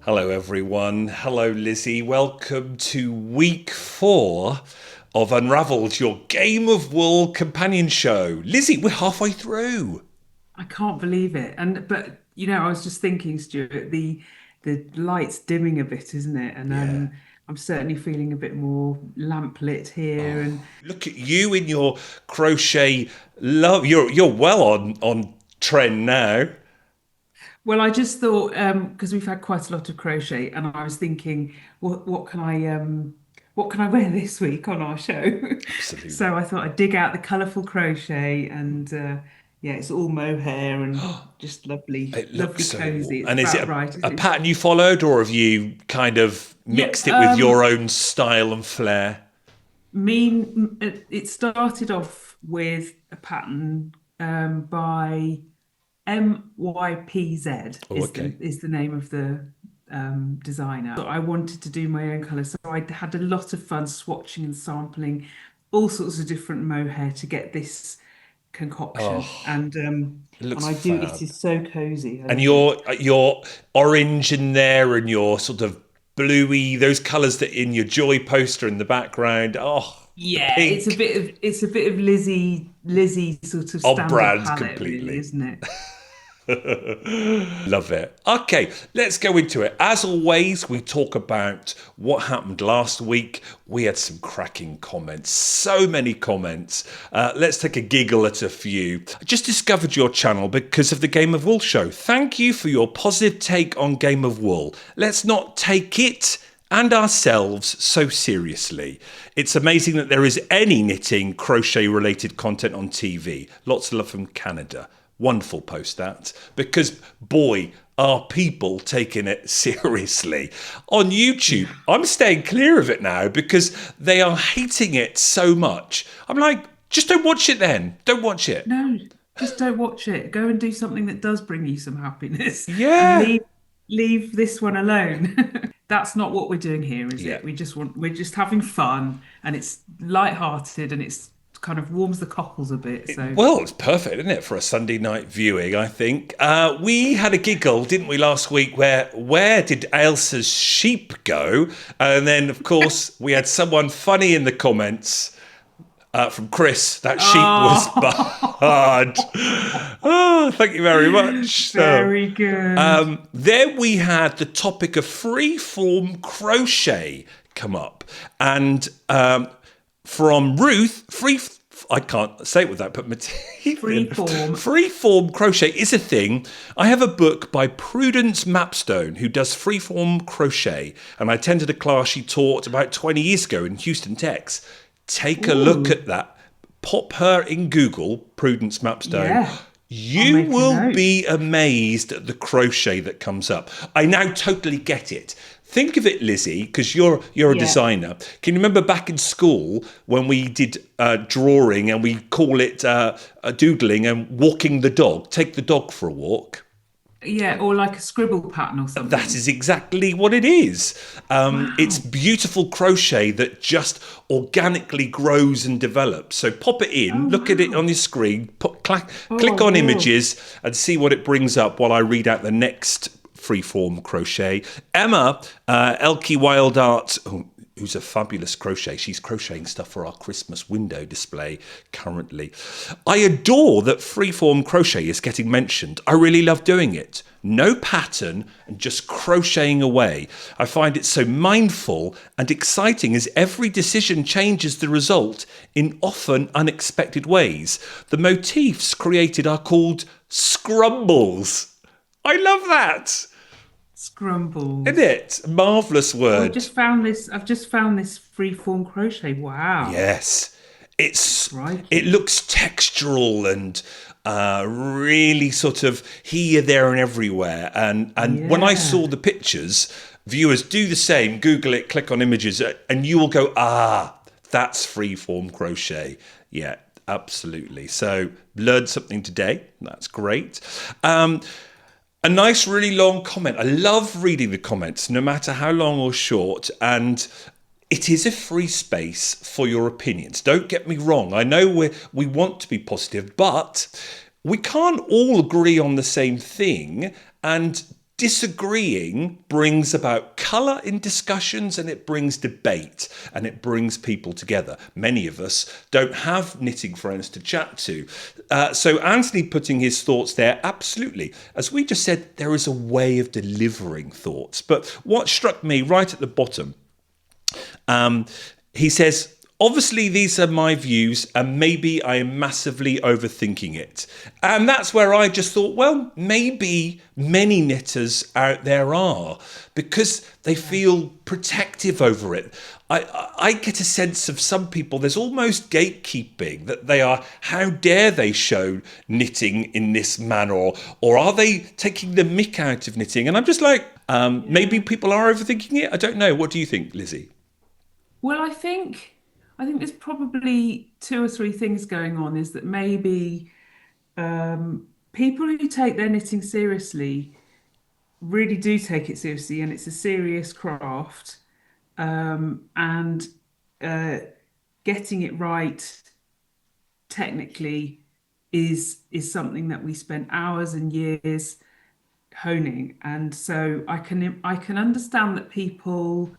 Hello, everyone. Hello, Lizzie. Welcome to week 4 of Unravelled, your Game of Wool companion show. Lizzie, we're halfway through. I can't believe it. I was just thinking, Stuart, the light's dimming a bit, isn't it? Yeah. I'm certainly feeling a bit more lamplit here. And Look at you in your crochet love. You're well on trend now. well, I just thought because we've had quite a lot of crochet, and I was thinking, what can I wear this week on our show? Absolutely. So I thought I'd dig out the colourful crochet, and yeah, it's all mohair and just lovely, It looks lovely so. cozy. It's And is it about right, a isn't it? pattern you followed, or have you kind of Yeah, mixed it with your own style and flair? it started off with a pattern by MYPZ Oh, okay. is the name of the designer. So I wanted to do my own colours, so I had a lot of fun swatching and sampling all sorts of different mohair to get this concoction. Oh, it And looks I do. It fab. is so cozy. I And love it. your orange in there and your sort of bluey, those colours that in your Joy poster in the background. Oh, the Yeah, pink it's a bit of Lizzie sort of on standard brand palette, really, completely. isn't it? Love it. Okay, let's go into it. As always, we talk about what happened last week. We had some cracking comments, so many comments. Let's take a giggle at a few. I just discovered your channel because of the Game of Wool show. Thank you for your positive take on Game of Wool. Let's not take it and ourselves so seriously. It's amazing that there is any knitting, crochet related content on TV. Lots of love from Canada. Wonderful post that, because boy, are people taking it seriously. On YouTube, Yeah. I'm staying clear of it now because they are hating it so much. I'm like, just don't watch it then. Don't watch it. No, just don't watch it. Go and do something that does bring you some happiness and Yeah. leave this one alone. That's not what we're doing here, is Yeah. it? We're just having fun and it's light-hearted and it's kind of warms the cockles a bit. So Well, it's perfect, isn't it, for a Sunday night viewing, I think. We had a giggle, didn't we, last week, where did Ailsa's sheep go? And then, of course, we had someone funny in the comments from Chris. That sheep was oh, barred. Oh, thank you very much. So, very good. then we had the topic of free-form crochet come up. And from Ruth, I can't say it without putting my teeth in. Free form. Freeform crochet is a thing. I have a book by Prudence Mapstone who does freeform crochet, and I attended a class she taught about 20 years ago in Houston, Texas. Take a look Ooh, at that. Pop her in Google, Prudence Mapstone. yeah. I'll You make a will note. be amazed at the crochet that comes up. I now totally get it. Think of it, Lizzie, because you're a Yeah. designer. Can you remember back in school when we did drawing and we call it doodling and walking the dog? Take the dog for a walk. Yeah, or like a scribble pattern or That something. is exactly what it is. It's Wow. beautiful crochet that just organically grows and develops. So pop it in, Oh, look at it on wow. your screen, Oh, I click on will. images and see what it brings up while I read out the next freeform crochet. Emma, Elkie Wild Art, who's a fabulous crochet. She's crocheting stuff for our Christmas window display currently. I adore that freeform crochet is getting mentioned. I really love doing it. No pattern and just crocheting away. I find it so mindful and exciting as every decision changes the result in often unexpected ways. The motifs created are called scrumbles. I love that. Isn't Scrumbles. it? Marvellous Oh, word. I've just found this free form crochet. Wow. Yes. It Crikey. looks textural and really sort of here, there, and everywhere. And when I saw Yeah. the pictures, viewers do the same. Google it, click on images, and you will go, that's freeform crochet. Yeah, absolutely. So learned something today. That's great. A nice, really long comment. I love reading the comments, no matter how long or short. And it is a free space for your opinions. Don't get me wrong. I know we want to be positive, but we can't all agree on the same thing. And disagreeing brings about colour in discussions, and it brings debate, and it brings people together. Many of us don't have knitting friends to chat to. So Anthony putting his thoughts there, absolutely. As we just said, there is a way of delivering thoughts. But what struck me right at the bottom, he says, obviously, these are my views, and maybe I am massively overthinking it. And that's where I just thought, well, maybe many knitters out there are, because they feel protective over it. I get a sense of some people, there's almost gatekeeping, that they are, how dare they show knitting in this manner, or are they taking the mick out of knitting? And I'm just like, maybe people are overthinking it. I don't know. What do you think, Lizzie? Well, I think there's probably two or three things going on. Is that maybe people who take their knitting seriously really do take it seriously, and it's a serious craft. And uh, getting it right technically is something that we spent hours and years honing. And so I can understand that people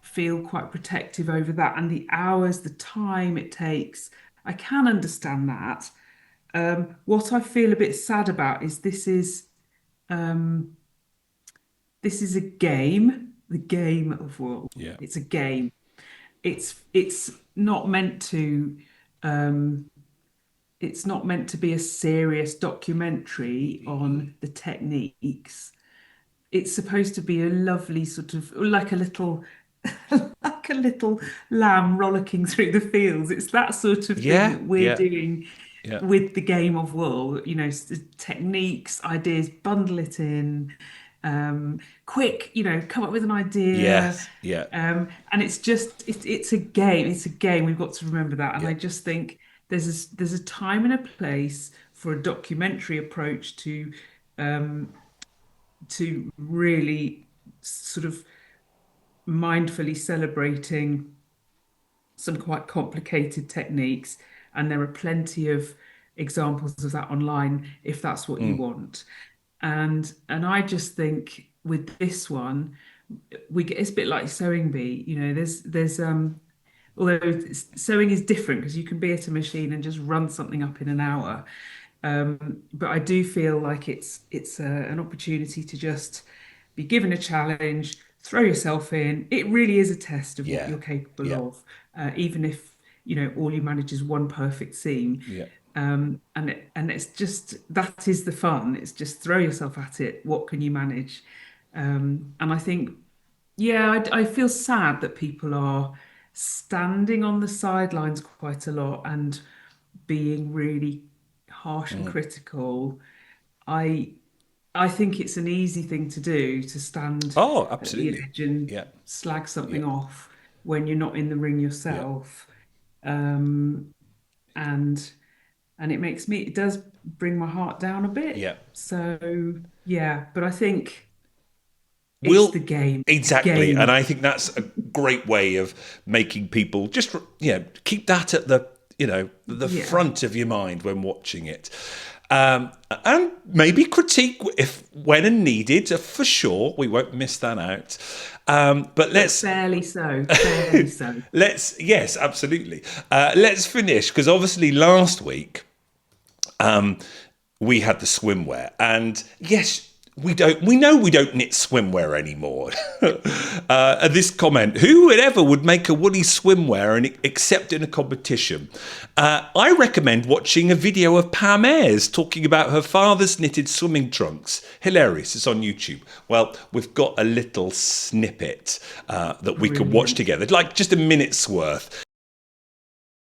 feel quite protective over that, and the hours, the time it takes. I can understand that. What I feel a bit sad about is this is a game, the game of wool. Yeah. It's a game. It's not meant to um, it's not meant to be a serious documentary on the techniques. It's supposed to be a lovely sort of like a little like a little lamb rollicking through the fields. It's that sort of thing Yeah, that we're yeah, doing yeah. with the game of wool. Techniques, ideas, bundle it in, quick. Come up with an idea, Yes, yeah, and it's a game. It's a game. We've got to remember that. And yeah, I just think there's a time and a place for a documentary approach to really sort of mindfully celebrating some quite complicated techniques. And there are plenty of examples of that online if that's what you want. And I just think with this one, it's a bit like sewing bee. There's although sewing is different because you can be at a machine and just run something up in an hour. But I do feel like it's an opportunity to just be given a challenge, throw yourself in. It really is a test of what yeah, you're yeah, capable of, even if all you manage is one perfect seam. yeah. And it's just that is the fun. It's just throw yourself at it. What can you manage? And I think, yeah, I feel sad that people are standing on the sidelines quite a lot and being really harsh and critical. I I think it's an easy thing to do to stand Oh, at the absolutely. edge and Yeah, slag yeah, something off when you're not in the ring yeah, yourself. Um, and it does bring my heart down a bit. yeah. So yeah, but I think it's Will the game, the exactly, game and of I think that's a great way of making people just keep that at the yeah. front of your mind when watching it, and maybe critique if when and needed, for sure. We won't miss that out. But But let's fairly so, fairly so. let's yes, absolutely. Let's finish because obviously last week we had the swimwear, and yes, we know we don't knit swimwear anymore. And this comment, who would ever would make a woolly swimwear and except in a competition? I recommend watching a video of Pam Ayres talking about her father's knitted swimming trunks. Hilarious. It's on YouTube. Well, we've got a little snippet that we can watch Brilliant, together, like just a minute's worth.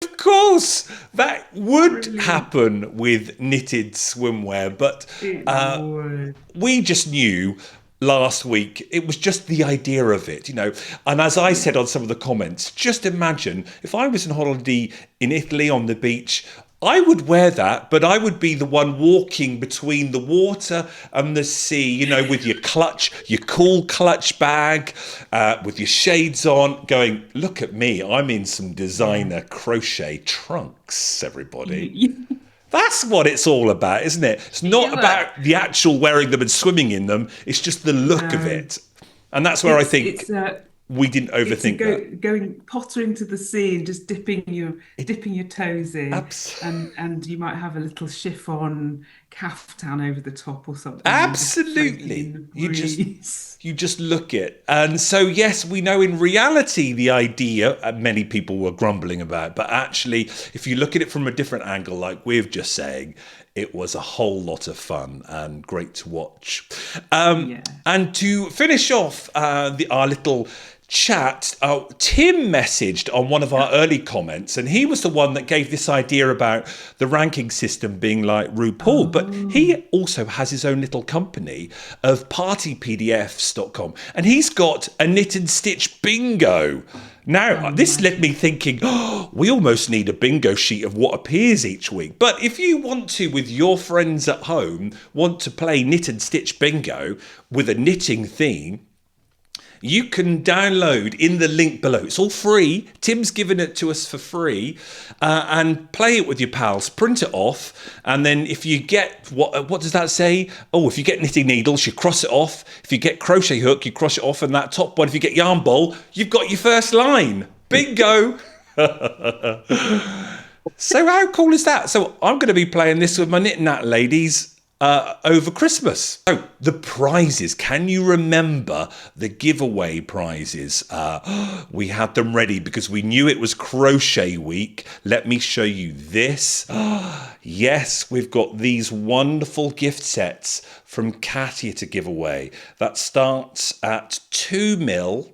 Of course, that would brilliant. happen with knitted swimwear, but It would. we just knew last week it was just the idea of it. And as I said Yeah. on some of the comments, just imagine if I was on holiday in Italy on the beach, I would wear that, but I would be the one walking between the water and the sea, with your clutch, your cool clutch bag, with your shades on, going, look at me, I'm in some Yeah. designer crochet trunks, everybody. You, That's what it's all about, isn't it? It's not Yeah, about the actual wearing them and swimming in them. It's just the look of no, it. And that's where I it's think we didn't it's a overthink that. going pottering to the sea and just dipping your toes in, Abs- and you might have a little chiffon caftan over the top or something, and just floating in Absolutely. the breeze. You just look it. And so yes, we know in reality the idea many people were grumbling about, but actually if you look at it from a different angle like we're just saying, it was a whole lot of fun and great to watch. Yeah. And to finish off our little chat, Tim messaged on one of our early comments, and he was the one that gave this idea about the ranking system being like RuPaul. But he Oh, also has his own little company of partypdfs.com, and he's got a knit and stitch bingo. Now, oh, this led me magic. thinking, oh, we almost need a bingo sheet of what appears each week. But if you want to, with your friends at home, want to play knit and stitch bingo with a knitting theme, you can download in the link below. It's all free. Tim's given it to us for free, and play it with your pals. Print it off, and then if you get what does that say? Oh, if you get knitting needles, you cross it off. If you get crochet hook, you cross it off, and that top one. If you get yarn ball, you've got your first line. Bingo! So how cool is that? So I'm going to be playing this with my knit and that ladies over Christmas. So the prizes. Can you remember the giveaway prizes? We had them ready because we knew it was crochet week. Let me show you this. Yes, we've got these wonderful gift sets from Katia to give away. That starts at 2 mil.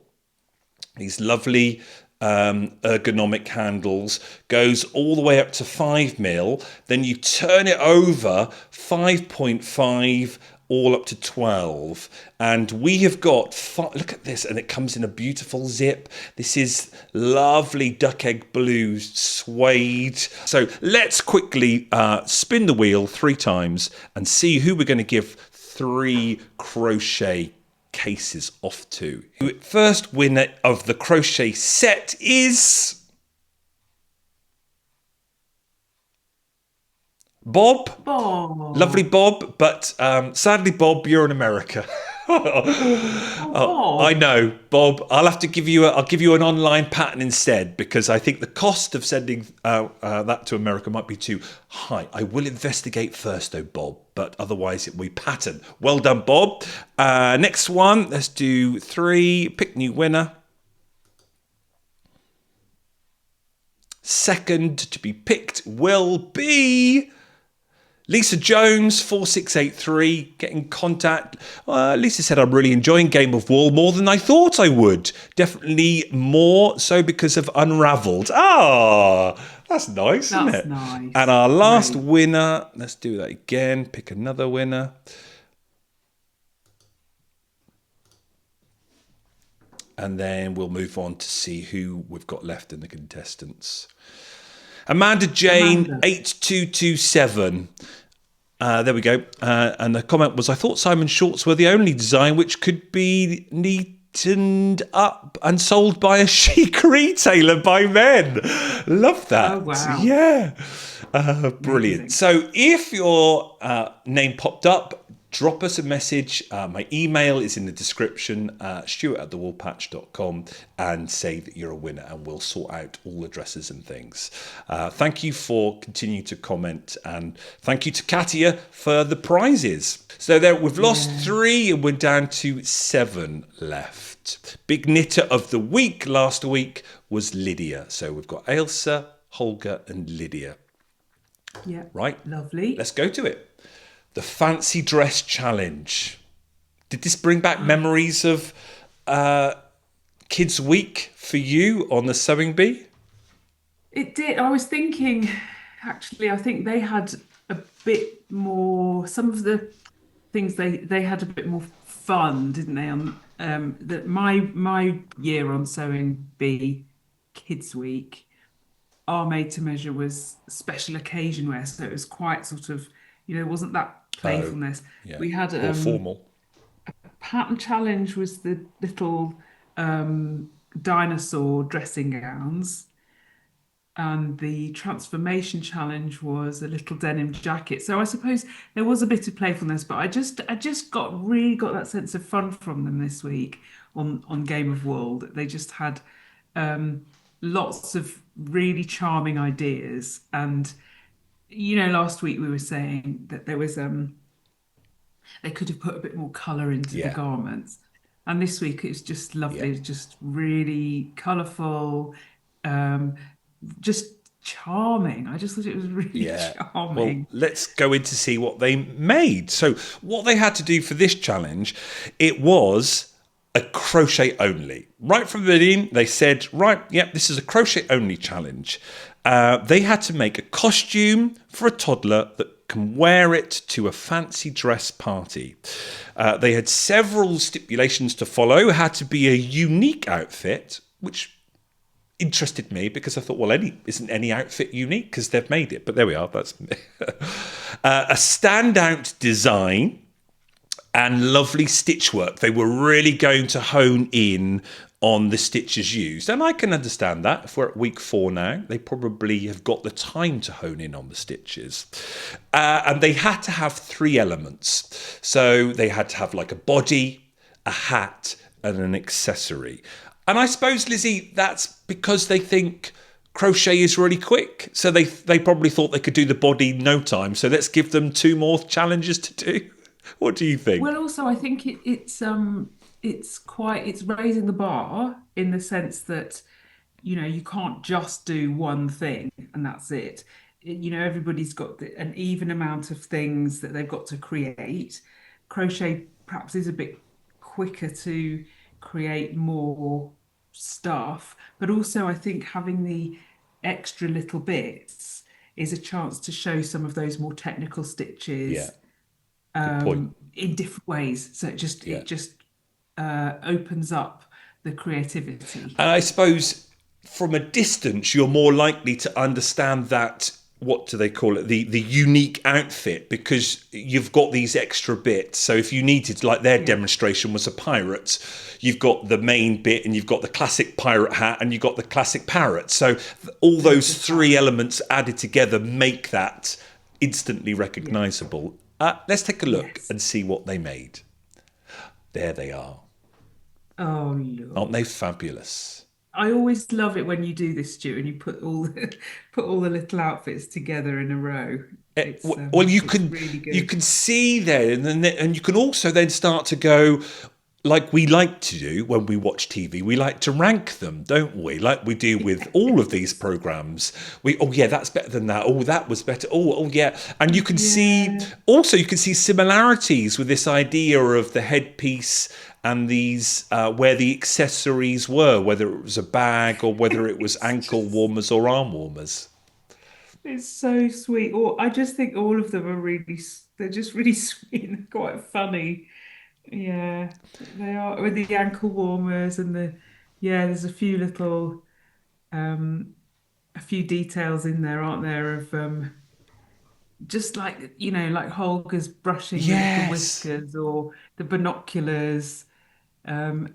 These lovely ergonomic handles, goes all the way up to 5 mil. Then you turn it over 5.5 all up to 12. And we have got, look at this, and it comes in a beautiful zip. This is lovely duck egg blue suede. So let's quickly spin the wheel 3 times and see who we're going to give 3 crochet cases off to. First winner of the crochet set is Bob. Lovely Bob. Bob, but sadly Bob, you're in America. Oh, I Bob. know, Bob. I'll give you an online pattern instead because I think the cost of sending that to America might be too high. I will investigate first, though, Bob. But otherwise, we pattern. Well done, Bob. Next one. Let's do 3. Pick new winner. Second to be picked will be Lisa Jones, 4683, get in contact. Lisa said, I'm really enjoying Game of Wool more than I thought I would. Definitely more so because of Unravelled. Ah, that's nice, isn't That's it? And nice. our last Great. winner, let's do that again. Pick another winner. And then we'll move on to see who we've got left in the contestants. Amanda Jane, Amanda. 8227. There we go. And the comment was, I thought Simon Shorts were the only design which could be neatened up and sold by a chic retailer by men. Love Oh, that. wow. Yeah. Brilliant. Amazing. So if your name popped up, drop us a message. My email is in the description, stuart@thewoolpatch.com, and say that you're a winner, and we'll sort out all addresses and things. Thank you for continuing to comment, and thank you to Katia for the prizes. So there, we've lost Yeah. 3, and we're down to 7 left. Big knitter of the week last week was Lydia. So we've got Ailsa, Holger, and Lydia. Yeah. Right, Lovely. let's go to it. The fancy dress challenge. Did this bring back memories of Kids Week for you on the sewing bee? It did. I was thinking, actually, I think they had a bit more, some of the things they had a bit more fun, didn't they? On that my year on sewing bee Kids Week, our made to measure was special occasion wear, so it was quite sort of, it wasn't that Oh, playfulness. yeah, We had more formal. pattern challenge was the little dinosaur dressing gowns. and the transformation challenge was a little denim jacket. So I suppose there was a bit of playfulness, but I just got that sense of fun from them this week on Game of World. They just had um, lots of really charming ideas. And last week we were saying that they could have put a bit more colour into the Yeah, garments. And this week it's just yeah, lovely. It's just really colourful, um, just charming. I just thought it was really yeah. Well, charming. let's go in to see what they made. So, what they had to do for this challenge, it was a crochet only. Right from the beginning, they said, right, yep, this is a crochet only challenge. They had to make a costume for a toddler that can wear it to a fancy dress party. They had several stipulations to follow. It had to be a unique outfit, which interested me because I thought, well, isn't any outfit unique because they've made it? But there we are. That's a standout design and lovely stitch work. They were really going to hone in on the stitches used. And I can understand that. If we're at week 4 now, they probably have got the time to hone in on the stitches. And they had to have 3 elements. So they had to have like a body, a hat, and an accessory. And I suppose, Lizzie, that's because they think crochet is really quick. So they probably thought they could do the body in no time. So let's give them 2 more challenges to do. What do you think? Well, also I think it's raising the bar in the sense that you can't just do one thing and that's it. Everybody's got an even amount of things that they've got to create. Crochet perhaps is a bit quicker to create more stuff, but also I think having the extra little bits is a chance to show some of those more technical Yeah, stitches good point. in different ways. So Yeah. it just opens up the creativity. And I suppose from a distance, you're more likely to understand that, what do they call it? The unique outfit, because you've got these extra bits. So if you needed, like their Yeah, demonstration was a pirate, you've got the main bit and you've got the classic pirate hat and you've got the classic parrot. So all loads those of 3 fun. elements added together make that instantly Yeah. recognizable. Let's take a look Yes. and see what they made. There they are. Oh, Aren't they look. fabulous? I always love it when you do this, Stu, and you put all the little outfits together in a row. Well, It's really you good. can see there, and you can also then start to go, like we like to do when we watch TV. We like to rank them, don't we? Like we do with all of these programs. Oh yeah, that's better than that. Oh, that was better. Oh yeah, and you can see Yeah. also you can see similarities with this idea of the headpiece and these where the accessories were, whether it was a bag or whether it was It's ankle just warmers or arm warmers. it's so sweet. Or I just think all of them are they're just really sweet and quite funny. Yeah, they are with the ankle warmers and yeah, there's um a few details in there, aren't there, of just like like Holger's brushing the Yes. whiskers or the binoculars.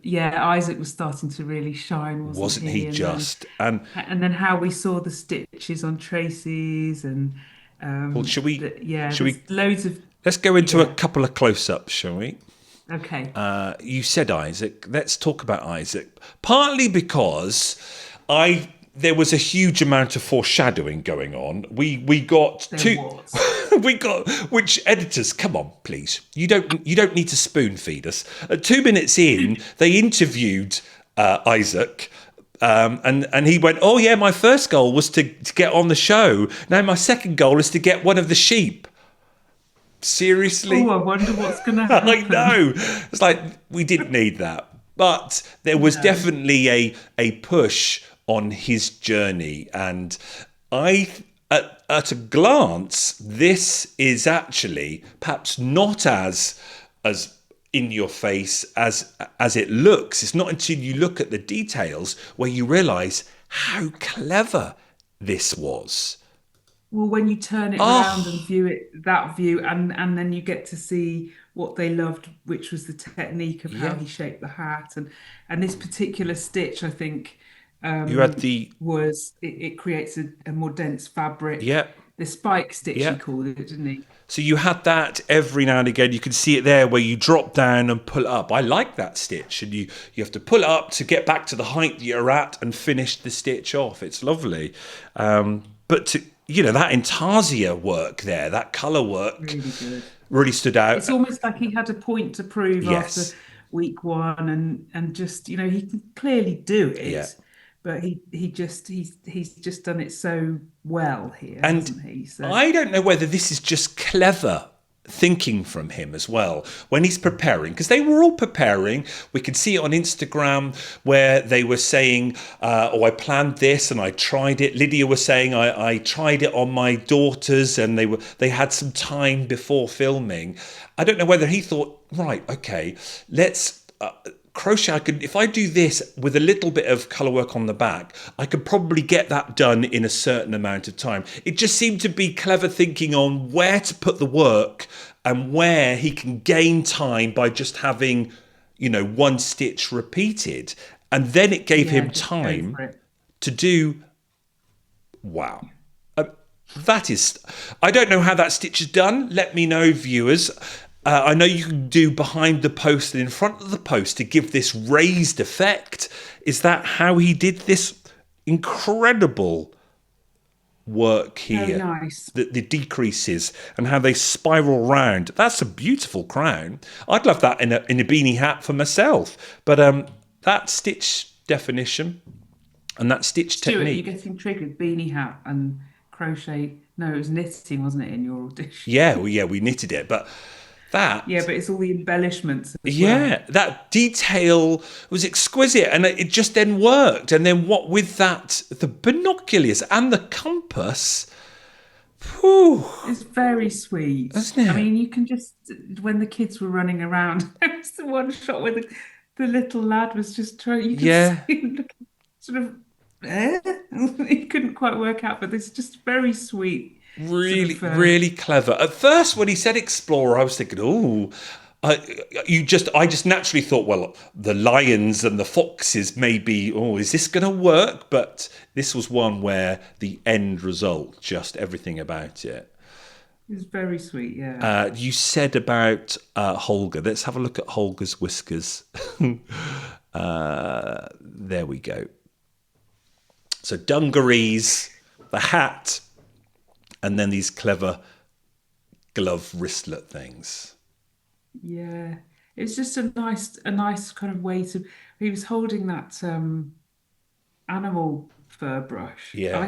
Yeah, Isaac was starting to really shine, wasn't Wasn't he he? just? And And then how we saw the stitches on Tracy's and well, yeah, should there's we loads of let's go into a yeah. couple of close-ups, shall we? Okay. You said Isaac. Let's talk about Isaac. Partly because I there was a huge amount of foreshadowing going on. We got There two. was. We got which editors? Come on, please. You don't need to spoon feed us. 2 minutes in, they interviewed Isaac. And he went, oh yeah, my first goal was to get on the show. Now my second goal is to get one of the sheep. Oh, Seriously? I wonder what's going to I happen. know. It's like we didn't need that. But there was No. definitely a push on his journey. And I at a glance, this is actually perhaps not as in your face as it looks. It's not until you look at the details where you realise how clever this was. Well, when you turn it around and Oh, view it that view, and then you get to see what they loved, which was the technique of how yeah. he shaped the hat, and this particular stitch, I think, You had the was it creates a more dense fabric. yeah, The spike stitch he yeah. called it, didn't he? So you had that every now and again. You can see it there where you drop down and pull up. I like that stitch, and you have to pull up to get back to the height that you're at and finish the stitch off. It's lovely, but to that intarsia work there, that color work Really good. really stood out. It's almost like he had a point to prove after Yes, week one, and just he can clearly do yeah. it, but he's just done it so well here, And hasn't he? So I don't know whether this is just clever thinking from him as well when he's preparing, because they were all preparing. We could see it on Instagram where they were saying, oh, I planned this and I tried it. Lydia was saying, I tried it on my daughters, and they had some time before filming. I don't know whether he thought, right, okay, let's crochet. I could, if I do this with a little bit of color work on the back, I could probably get that done in a certain amount of time. It just seemed to be clever thinking on where to put the work and where he can gain time by just having one stitch repeated, and then it gave yeah, him just go time for it. to do. Wow. Uh, that is, I don't know how that stitch is done. Let me know, viewers. I know you can do behind the post and in front of the post to give this raised effect. Is that how he did this incredible work Very here? nice. The decreases and how they spiral round. That's a beautiful crown. I'd love that in a beanie hat for myself. But that stitch definition and that stitch Stuart, you're technique. getting triggered. Beanie hat and crochet. No, it was knitting, wasn't it, in your audition? Yeah, well, yeah, we knitted it, but Yeah, that but it's all the embellishments as well. yeah, that detail was exquisite, and it just then worked. And then what with that, the binoculars and the compass, whew, It's very sweet. isn't I it? mean, you can just, when the kids were running around, there was the one shot where the little lad was just trying, you could see Yeah, him looking sort of, eh? He couldn't quite work out, but it's just very sweet, sort really, of, really clever. At first, when he said explorer, I was thinking, oh, I just naturally thought, well, the lions and the foxes maybe. Oh, is this going to work? But this was one where the end result, just everything about it. it's very sweet, yeah. You said about Holger. Let's have a look at Holger's whiskers. There we go. So dungarees, the hat, and then these clever glove wristlet things. Yeah. It's just a nice kind of way to, he was holding that, animal fur brush. Yeah.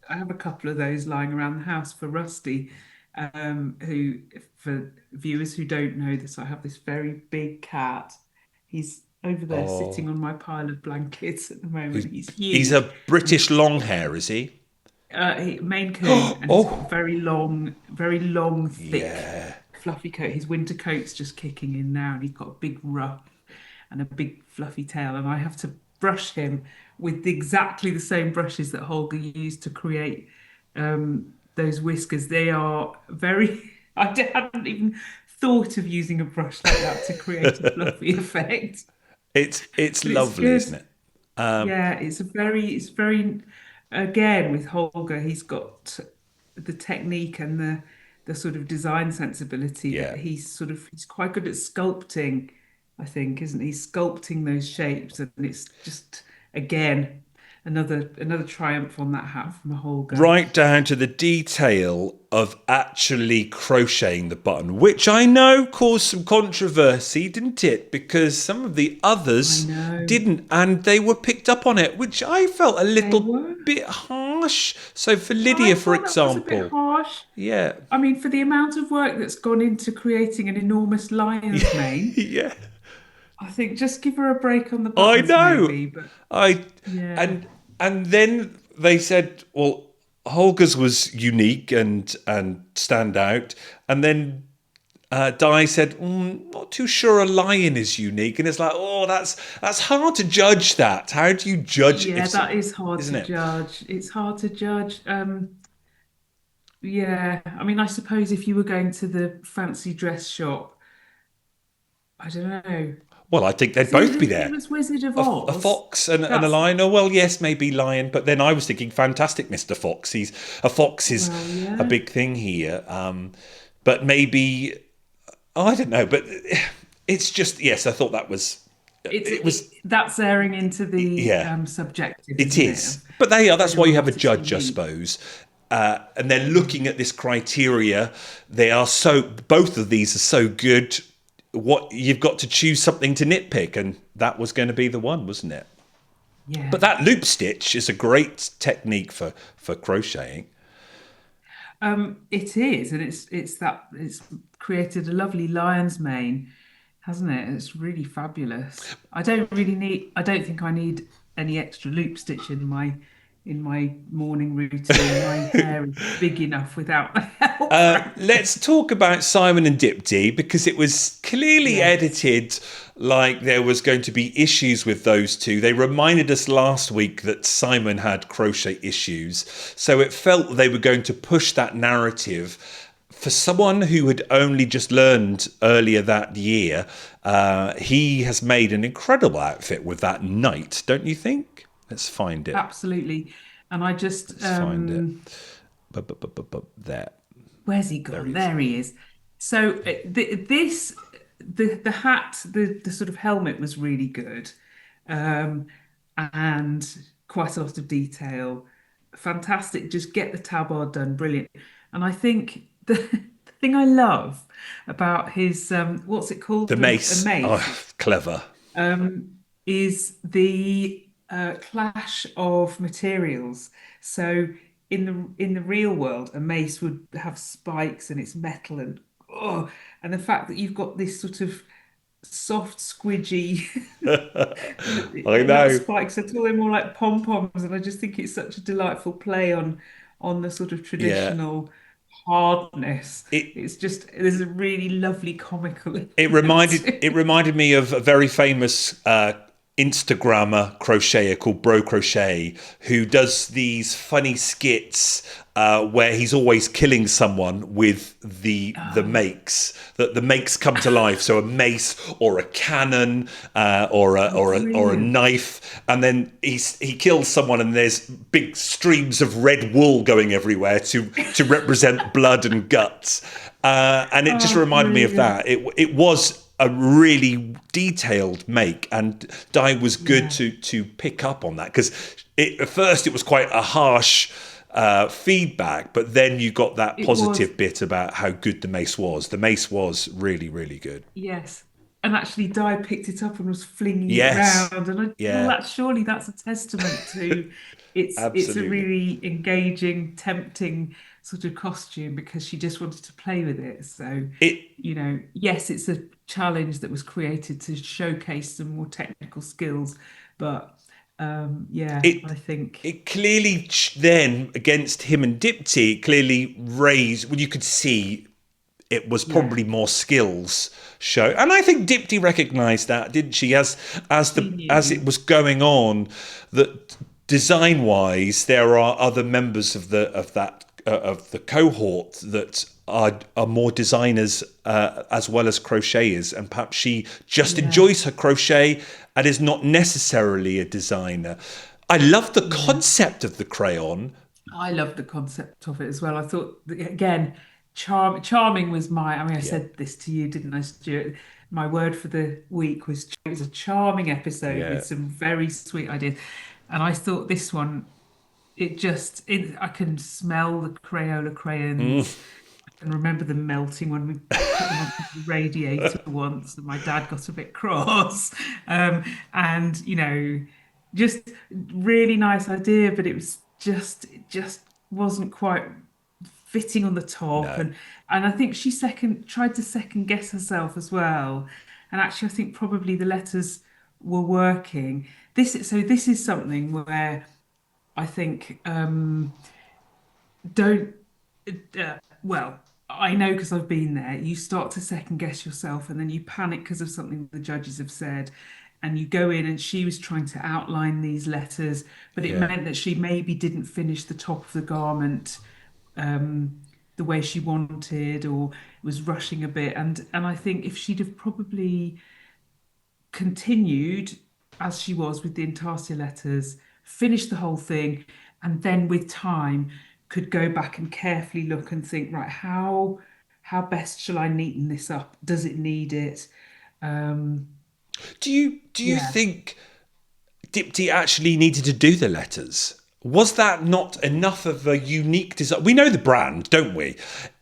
I have a couple of those lying around the house for Rusty, who for viewers who don't know this, I have this very big cat. He's over there sitting Oh, on my pile of blankets at the moment. He's he's huge a and he's British long hair, is he? Maine Coon, and he's got Oh, very long, thick, yeah. fluffy coat. His winter coat's just kicking in now, and he's got a big ruff and a big fluffy tail. And I have to brush him with exactly the same brushes that Holger used to create those whiskers. They are very. Hadn't even thought of using a brush like that to create a fluffy effect, It's but it's lovely, good. isn't it? Yeah, it's very, again, with Holger, he's got the technique and the sort of design sensibility that Yeah. he's quite good at sculpting, I think, isn't he? Sculpting those shapes, and it's just again another triumph on that hat from Holger. Right down to the detail of actually crocheting the button, which I know caused some controversy, didn't it? Because some of the I others know didn't, and they were picked up on it, which I felt a they little were. bit harsh. So for I Lydia, for thought that was a bit example, harsh. yeah, I mean, for the amount of work that's gone into creating an enormous lion's mane, yeah, I think just give her a break on the I buttons, know. maybe. But I yeah, and then they said, well, Holger's was unique and stand out, and then Di said, "Not too sure a lion is unique," and it's like, oh, that's hard to judge. That how do you judge yeah, if, that is hard isn't to it? judge. It's hard to judge. Yeah, I mean, I suppose if you were going to the fancy dress shop, I don't know. Well, I think they'd See, both the be there. famous Wizard of A Oz. fox and a That's lion. Oh well, yes, maybe lion. But then I was thinking, Fantastic Mr. Fox. He's a fox is well, a yeah. big thing here. But maybe I don't know. But it's just yes. I thought that was it was That's airing into the yeah. subjective, It isn't it? is. Of But they are. That's whether why or you have a not it's judge, I unique. suppose. And they're looking at this criteria. They are so. Both of these are so good. What you've got to choose something to nitpick, and that was going to be the one, wasn't it? But Yeah. that loop stitch is a great technique for crocheting. It is, and it's created a lovely lion's mane, hasn't it? It's really fabulous. I don't think I need any extra loop stitch in my morning routine. My hair is big enough without the help, Let's frankly. talk about Simon and Dipti because it was clearly Yes. edited like there was going to be issues with those two. They reminded us last week that Simon had crochet issues, so it felt they were going to push that narrative. For someone who had only just learned earlier that year, he has made an incredible outfit with that knight, don't you think? Let's find it. Absolutely. And I just Let's find it. There. where's he There gone? he is. There he is. So the hat, the sort of helmet was really good, um, and quite a lot of detail. Fantastic. Just get the tabard done. Brilliant. And I think the thing I love about his what's it The called? A mace. Oh, mace clever. is the clash of materials. So in the real world, a mace would have spikes and it's metal and the fact that you've got this sort of soft, squidgy, I they're not know. spikes at all, they're more like pom-poms, and I just think it's such a delightful play on the sort of Yeah. traditional hardness. It It's just there's a really lovely comical it element reminded to it it. reminded me of a very famous Instagrammer crocheter called Bro Crochet, who does these funny skits where he's always killing someone with the Oh, makes. That the makes come to life. So a mace or a cannon or a oh, or a brilliant. knife, and then he kills someone, and there's big streams of red wool going everywhere to represent blood and guts. And it just Oh, reminded me of brilliant. that. It was a really detailed make, and Di was good Yeah. to pick up on that because at first it was quite a harsh feedback, but then you got that It was, positive bit about how good the mace was. The mace was really, really good. yes. And actually, Di picked it up and was flinging it Yes, round. And I, well, yeah, that's a testament to it's a absolutely. really engaging, tempting sort of costume because she just wanted to play with it. So, It yes, it's a challenge that was created to showcase some more technical skills, but yeah, it I think it clearly then against him and Dipti it clearly raised. Well, you could see it was yeah, probably more skills show, and I think Dipti recognised that, didn't she? she As it knew. was going on, that design wise, there are other members of the cohort that are more designers as well as crocheters, and perhaps she just Yeah, enjoys her crochet and is not necessarily a designer. I love the yeah. concept of the crayon. I love the concept of it as well. I thought again, charming was my. I mean, I Yeah, said this to you, didn't I, Stuart? My word for the week was it was a charming episode yeah. with some very sweet ideas, and I thought this one, I can smell the Crayola crayons. I can remember them melting when we put them on the radiator once, and my dad got a bit cross. Um, and just really nice idea, but it just wasn't quite fitting on the top. No, And I think she second tried to second guess herself as well. And actually, I think probably the letters were working. This is something where I think don't well, I know because I've been there. You start to second guess yourself, and then you panic because of something the judges have said. And you go in, and she was trying to outline these letters, but it yeah. meant that she maybe didn't finish the top of the garment the way she wanted, or was rushing a bit. And I think if she'd have probably continued as she was with the Intarsia letters, finished the whole thing, and then with time could go back and carefully look and think, right, how best shall I neaten this up? Does it need it? Um, Do you yeah. think Dipty actually needed to do the letters? Was that not enough of a unique design? We know the brand, don't we?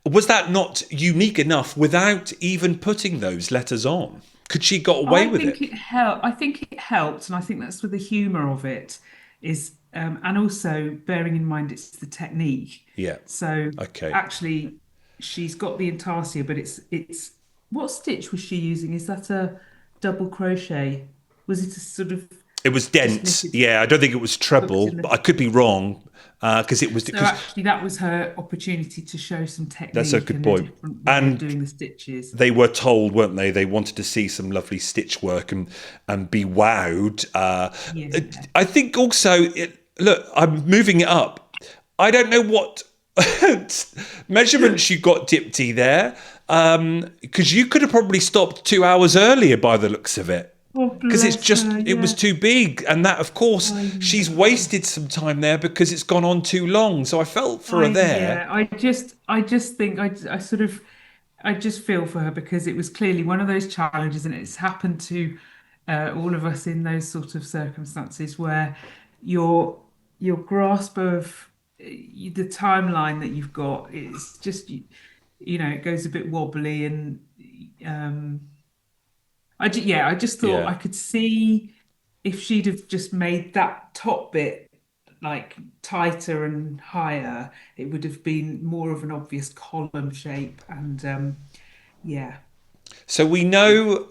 Was that not unique enough without even putting those letters on? Could she got away with it? I think it helped, and I think that's with the humour of it is, and also bearing in mind it's the technique. Yeah. So Okay. actually, she's got the intarsia, but it's what stitch was she using? Is that a double crochet? Was it a sort of It was just dense. knitted Yeah, I don't think it was hooked treble, in but the? I could be wrong because it was So because actually, that was her opportunity to show some that's a technique good and a point. different way of And doing the stitches. they were told, weren't they? They wanted to see some lovely stitch work and be wowed. Yeah. I think also, look, I'm moving it up. I don't know what measurements you got, Dipty, there, because you could have probably stopped 2 hours earlier by the looks of it. Oh, Because bless her. it was Yeah. too big, and that, of course, I she's know. wasted some time there because it's gone on too long. So I felt for her there. Yeah, I just think I sort of, I just feel for her because it was clearly one of those challenges, and it's happened to all of us in those sort of circumstances where your your grasp of the timeline that you've got is just you know, it goes a bit wobbly, and um, yeah, I just thought Yeah. I could see if she'd have just made that top bit like tighter and higher, it would have been more of an obvious column shape. And yeah, So we know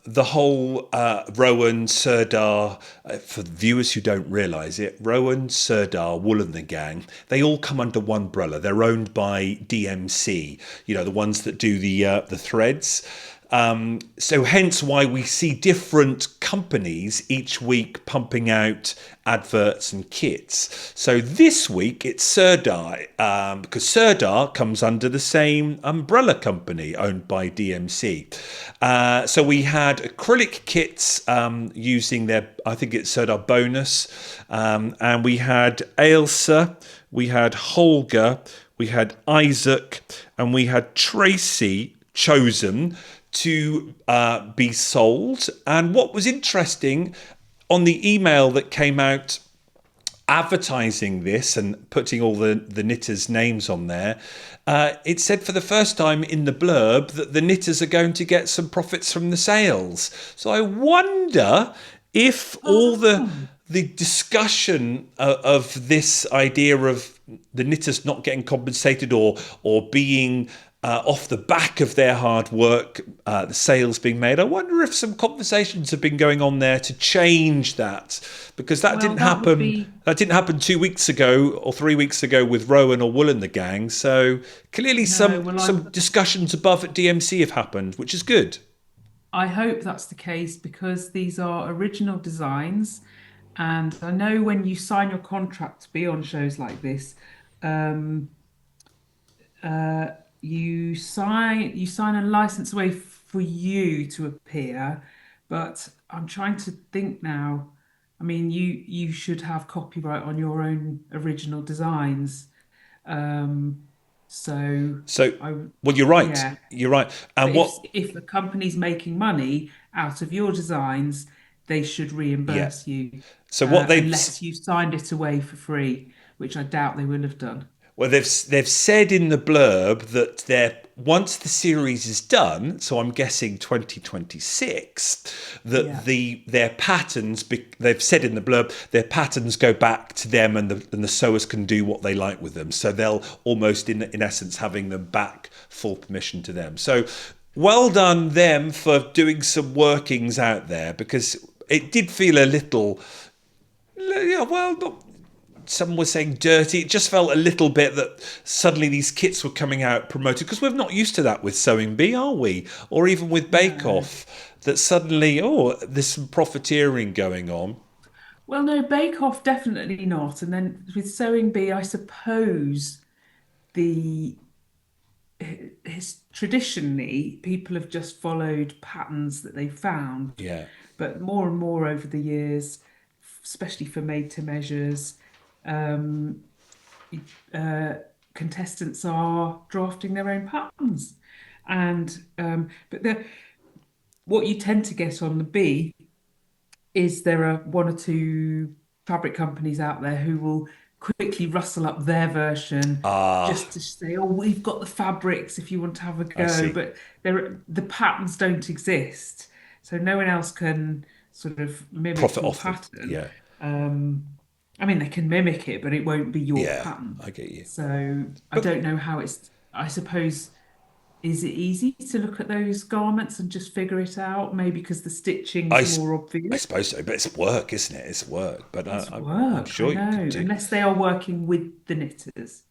the whole Rowan, Serdar, for viewers who don't realise it, Rowan, Serdar, Wool and the gang, they all come under one umbrella. They're owned by DMC, you know, the ones that do the threads. So hence why we see different companies each week pumping out adverts and kits. So this week it's Serdar, because Serdar comes under the same umbrella company owned by DMC. So we had acrylic kits using their, I think it's Serdar bonus, and we had Ailsa, we had Holger, we had Isaac, and we had Tracy chosen to be sold. And what was interesting on the email that came out advertising this and putting all the knitters' names on there, it said for the first time in the blurb that the knitters are going to get some profits from the sales. So I wonder if all oh, the discussion of this idea of the knitters not getting compensated or being off the back of their hard work, the sales being made. I wonder if some conversations have been going on there to change that, because that well, didn't that would happen. be That didn't happen 2 weeks ago or 3 weeks ago with Rowan or Wool and the gang. So clearly, no. some discussions above at DMC have happened, which is good. I hope that's the case because these are original designs, and I know when you sign your contract to be on shows like this, um, uh, you sign a license away for you to appear, but I'm trying to think now. I mean, you should have copyright on your own original designs. Um, so So, I, well, you're right. yeah. You're right. And But what? if a company's making money out of your designs, they should Yeah. reimburse you, So what they've unless you signed it away for free, which I doubt they will have done. Well, they've said in the blurb that they're once the series is done, so I'm guessing 2026, that Yeah. their patterns. They've said in the blurb their patterns go back to them, and the sewers can do what they like with them. So they'll almost, in essence, having them back full permission to them. So well done them for doing some workings out there, because it did feel a little, yeah, well, not, some were saying dirty. It just felt a little bit that suddenly these kits were coming out promoted, because we're not used to that with Sewing Bee, are we? Or even with Bake No. Off, that suddenly, oh, there's some profiteering going on. Well, no, Bake Off definitely not. And then with Sewing Bee, I suppose the traditionally people have just followed patterns that they found. Yeah. but more and more over the years, especially for made to measures, um, uh, contestants are drafting their own patterns. And but what you tend to get on the B is there are one or two fabric companies out there who will quickly rustle up their version Ah, just to say, oh, we've got the fabrics if you want to have a I go. see. But the patterns don't exist. So no one else can sort of mimic Profit your off them. pattern. Yeah. Um, I mean, they can mimic it, but it won't be your Yeah, pattern. I get you. So I But don't know how I suppose, is it easy to look at those garments and just figure it out? Maybe because the I, stitching's s- more I obvious. suppose so. But it's work, isn't it? It's work. But It's I'm work, I sure you could know, do. unless they are working with the knitters.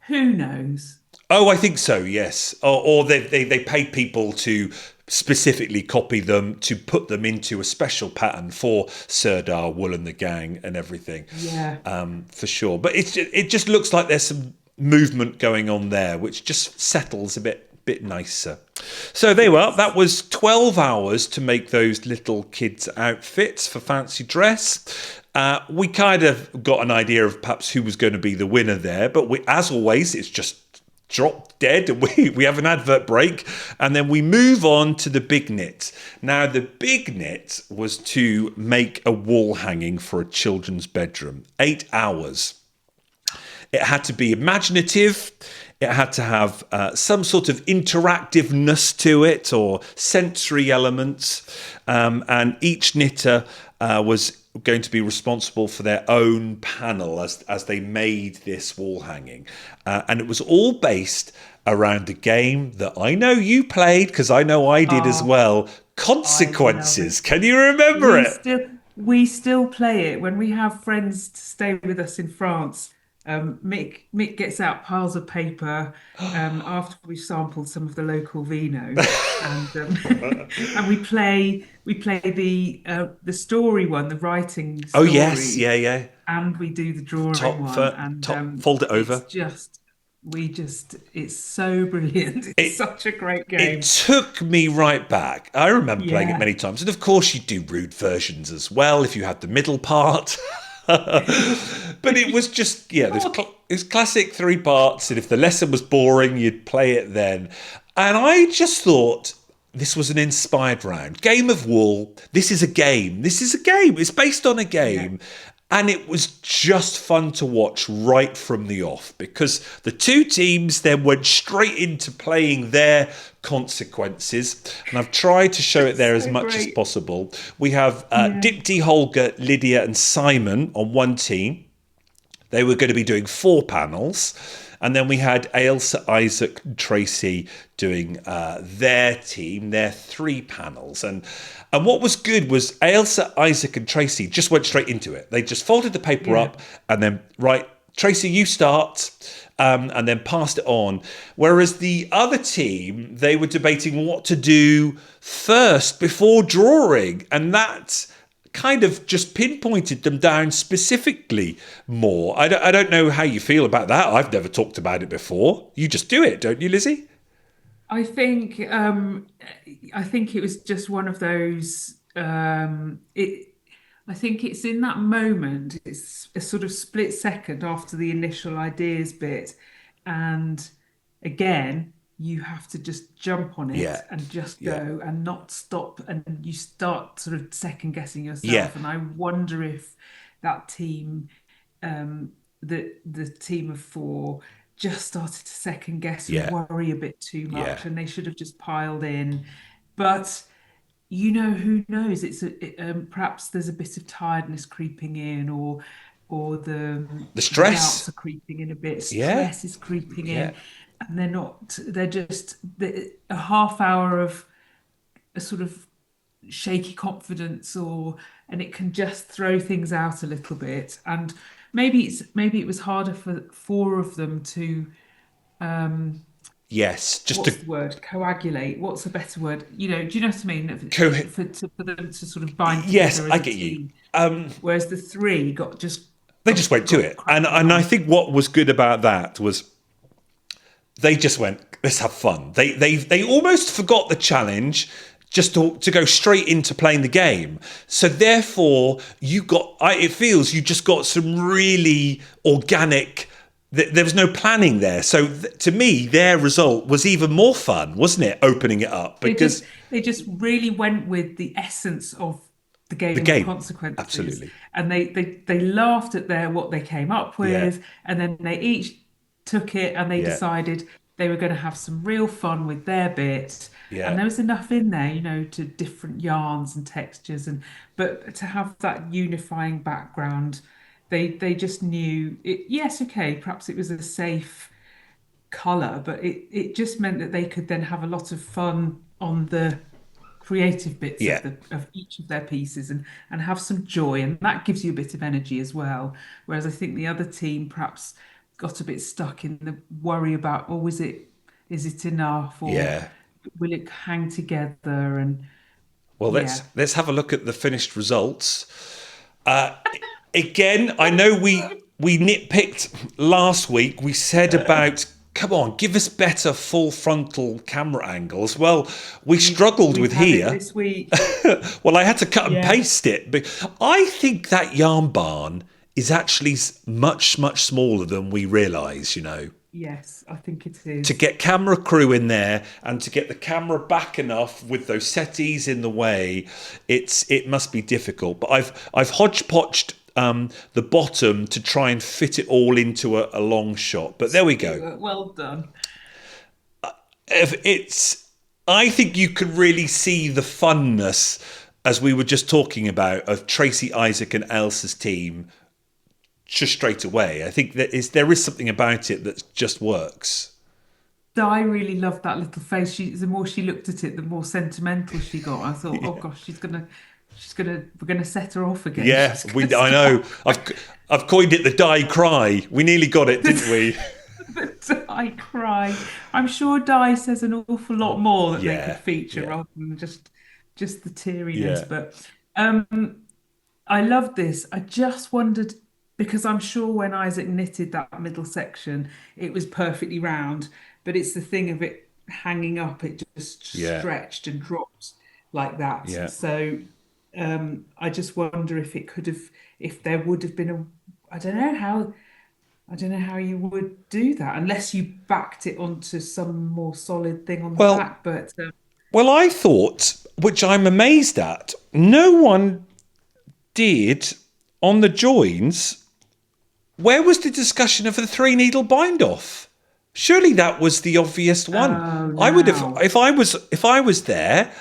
Who knows? Oh, I think so. Yes, or they paid people to specifically copy them to put them into a special pattern for Serdar, Wool and the Gang and everything, Yeah. for sure. But it just looks like there's some movement going on there, which just settles a bit nicer. So there you are. Yes. That was 12 hours to make those little kids' outfits for fancy dress. We kind of got an idea of perhaps who was going to be the winner there, but as always, it's just drop dead and we have an advert break and then we move on to the big knit. Now the big knit was to make a wall hanging for a children's bedroom. 8 hours. It had to be imaginative. It had to have some sort of interactiveness to it or sensory elements. And each knitter was going to be responsible for their own panel as they made this wall hanging. And it was all based around a game that I know you played because I know I did as Oh, well. I love it. Consequences. Can you remember We it? still we still play it when we have friends to stay with us in France. Mick gets out piles of paper after we've sampled some of the local vino, and and we play the story one, the writing Oh, yes. story, Yeah, yeah. and we do the drawing Top, one, and top, fold it it's over. just it's so brilliant. It's It such a great It game. took me right back. I remember playing it Yeah. many times. And of course, you do rude versions as well if you had the middle part. But it was just, yeah, there's classic three parts. And if the lesson was boring, you'd play it then. And I just thought this was an inspired round. Game of Wool. This is a game. This is a game. It's based on a Yeah. game. And it was just fun to watch right from the off because the two teams then went straight into playing their consequences. And I've tried to show it It's there as so much as great. possible. We have Yeah. Dipti, Holger, Lydia, and Simon on one team. They were going to be doing 4 panels. And then we had Ailsa, Isaac, and Tracy doing their team, their 3 panels. And what was good was Ailsa, Isaac, and Tracy just went straight into it. They just folded the paper Yeah. up and then, right, Tracy, you start, and then passed it on. Whereas the other team, they were debating what to do first before drawing. And that kind of just pinpointed them down specifically more. I don't know how you feel about that. I've never talked about it before. You just do it, don't you, Lizzie? I think I think it was just one of those I think it's in that moment, it's a sort of split second after the initial ideas bit. And again, you have to just jump on Yeah, it and just yeah, go and not stop. And you start sort of second guessing yeah, yourself. And I wonder if that team, the team of 4, just started to second guess and yeah, worry a bit too yeah, much. And they should have just piled in. But who knows? Perhaps there's a bit of tiredness creeping in, or the the doubts stress. are creeping in a bit. Yeah, Stress is creeping yeah, in, and they're not. They're just a half hour of a sort of shaky confidence, and it can just throw things out a little bit. And maybe it was harder for 4 of them to yes. Just to what's the word? Coagulate. What's a better word? Do you know what I mean? co- For them to sort of bind yes, together I as a get you. team. Whereas the 3 They just went to got it, and cracking I on. think what was good about that was they just went, let's have fun. They almost forgot the challenge just to go straight into playing the game. So therefore, it feels you just got some really organic. There was no planning there. So to me, their result was even more fun, wasn't it? Opening it up They just because they just really went with the essence of the the game of game, consequences, absolutely, and they laughed at their what they came up yeah, with, and then they each took it and they yeah, decided they were going to have some real fun with their bit. And yeah, there was enough in there, to different yarns and textures, and but to have that unifying background, they just knew it. Yes, okay, perhaps it was a safe color, but it just meant that they could then have a lot of fun on the creative bits yeah. of each of their pieces, and have some joy, and that gives you a bit of energy as well. Whereas I think the other team perhaps got a bit stuck in the worry about, oh, is it enough, or Yeah. will it hang together? And Well, yeah, let's have a look at the finished results. Uh, Again, I know we nitpicked last week. We said about, come on, give us better full frontal camera angles. Well, we struggled we've with had it here. this week. Well, I had to cut and Yeah. paste it. But I think that yarn barn is actually much, much smaller than we realise, Yes, I think it to is. get camera crew in there and to get the camera back enough with those settees in the way, it must be difficult. But I've hodgepodged the bottom to try and fit it all into a long shot. But there we go. Stuart, well done. If it's I think you can really see the funness, as we were just talking about, of Tracy, Isaac, and Elsa's team just straight away. I think there is something about it that just works. Di really loved that little face. The more she looked at it, the more sentimental she got. I thought, oh Yeah. gosh, we're gonna set her off again. Yeah, She's gonna I know. start I've coined it the die cry. We nearly got it, didn't we? Di cry. I'm sure Di says an awful lot more that they could Yeah, feature yeah, rather than just the teariness. yeah. But I loved this. I just wondered, because I'm sure when Isaac knitted that middle section, it was perfectly round, but it's the thing of it hanging up, it just Yeah, stretched and dropped like that. yeah. So I just wonder if there would have been I don't know how, you would do that unless you backed it onto some more solid thing on the Well, back. But I thought, which I'm amazed at, no one did on the joins. Where was the discussion of the three needle bind off? Surely that was the obvious one. oh, I would have, now. if I was there,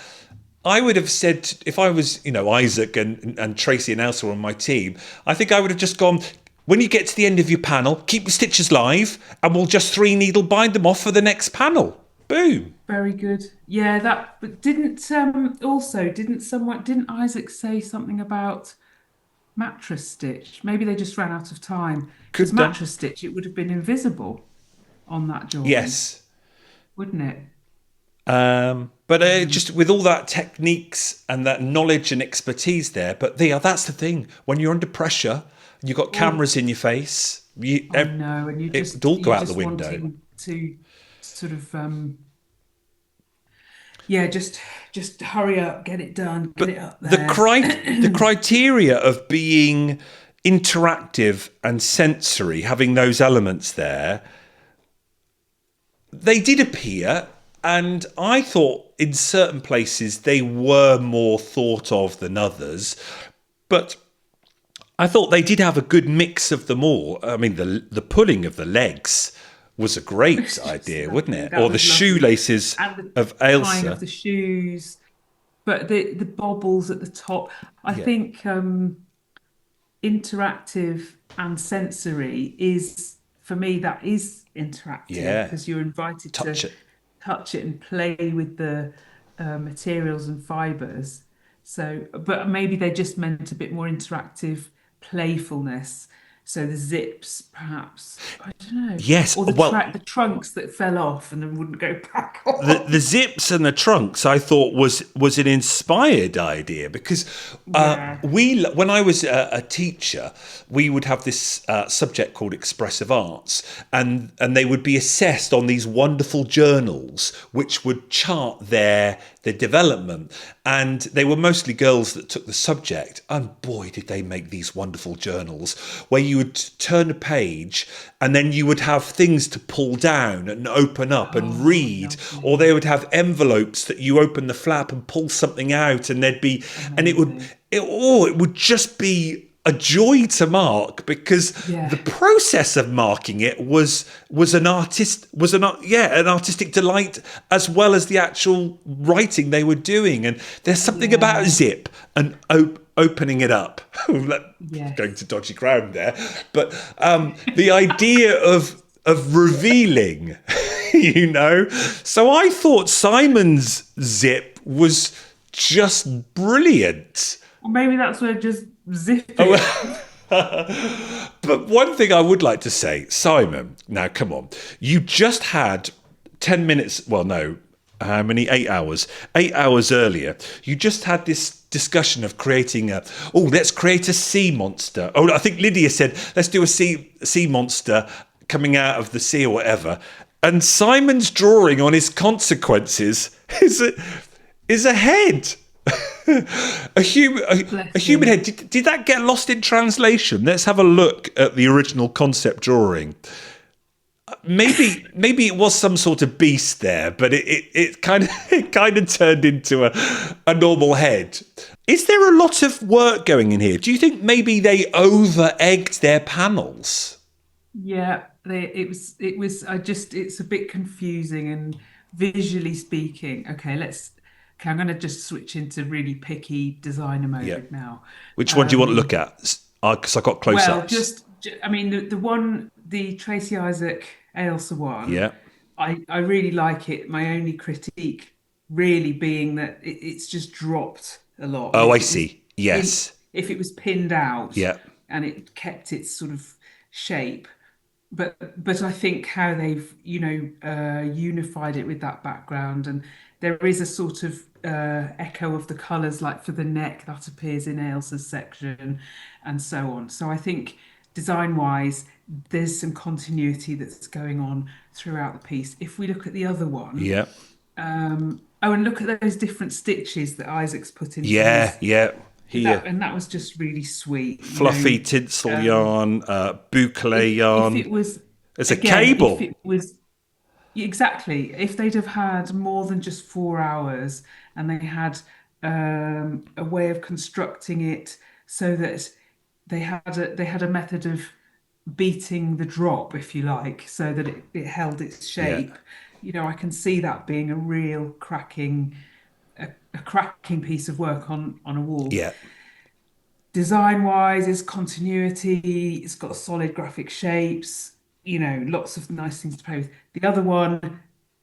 I would have said, if I was, Isaac and Tracy and Elsa on my team, I think I would have just gone, when you get to the end of your panel, keep the stitches live and we'll just three needle bind them off for the next panel. Boom. Very good. Yeah, that, but didn't Isaac say something about mattress stitch? Maybe they just ran out of time, because Could done. mattress stitch, it would have been invisible on that join, Yes. wouldn't it? But Um, just with all that techniques and that knowledge and expertise there, but that's the thing. When you're under pressure, you've got oh, cameras in your face, I know, and it would all go you're out the just window. wanting to sort of yeah, just hurry up, get it done, get it But up the there. the criteria of being interactive and sensory, having those elements there, they did appear, and I thought in certain places they were more thought of than others. But I thought they did have a good mix of them all. I mean, the pulling of the legs was a great It's just idea, wasn't lovely. it? That Or the was lovely. shoelaces And the of tying of Elsa. the shoes, but the bobbles at the top. I Yeah, think interactive and sensory is, for me, that is interactive, yeah. because you're invited Touch to it. touch it and play with the materials and fibers. So, but maybe they just meant a bit more interactive playfulness. So the zips, perhaps, I don't know, Yes, or well, the trunks that fell off and then wouldn't go back the on. zips and the trunks I thought was an inspired idea because Yeah, we when I was a teacher we would have this subject called expressive arts, and they would be assessed on these wonderful journals which would chart their development, and they were mostly girls that took the subject, and boy did they make these wonderful journals where you would turn a page and then you would have things to pull down and open up and oh, read, or they lovely, would have envelopes that you open the flap and pull something out, and there'd be, and amazing. it would just be a joy to mark, because Yeah, the process of marking it was an artistic delight, as well as the actual writing they were doing. And there's something about yeah, zip and opening it up. Going yes. to dodgy ground there, but the idea of revealing, So I thought Simon's zip was just brilliant. Or maybe that's where just zip it. Oh, but one thing I would like to say, Simon, now come on. You just had 10 minutes, well, no, how many? 8 hours. 8 hours earlier, you just had this discussion of creating let's create a sea monster. Oh, I think Lydia said, let's do a sea monster coming out of the sea or whatever. And Simon's drawing on his consequences is a head. a human a Bless human him. head. Did that get lost in translation? Let's have a look at the original concept drawing. Maybe it was some sort of beast there, but it kind of it kind of turned into a normal head. Is there a lot of work going in here? Do you think maybe they over egged their panels? Yeah, it's a bit confusing and visually speaking. Okay, I'm going to just switch into really picky designer Yeah. mode now. Which one do you want to Um, look at? Because I got close well, ups. I mean, the Tracy Isaac Ailsa one, Yeah. I really like it. My only critique really being that it's just dropped a lot. And Oh, I see. pin, Yes. if it was pinned out Yeah. and it kept its sort of shape, but I think how they've unified it with that background, and there is a sort of echo of the colours, like for the neck that appears in Ailsa's section, and so on. So I think design-wise, there's some continuity that's going on throughout the piece. If we look at the other one, Yeah. oh, and look at those different stitches that Isaac's put into Yeah. his Yeah. Here. that was just really sweet, Fluffy tinsel Um, yarn, boucle if yarn. it was There's a again, if cable. it was exactly, if they'd have had more than just 4 hours and they had a way of constructing it so that they had a method of beating the drop, if you like, so that it held its Yeah. shape. I can see that being a real a cracking piece of work on a wall. Yeah. Design wise, is continuity, it's got solid graphic shapes, lots of nice things to play with. The other one,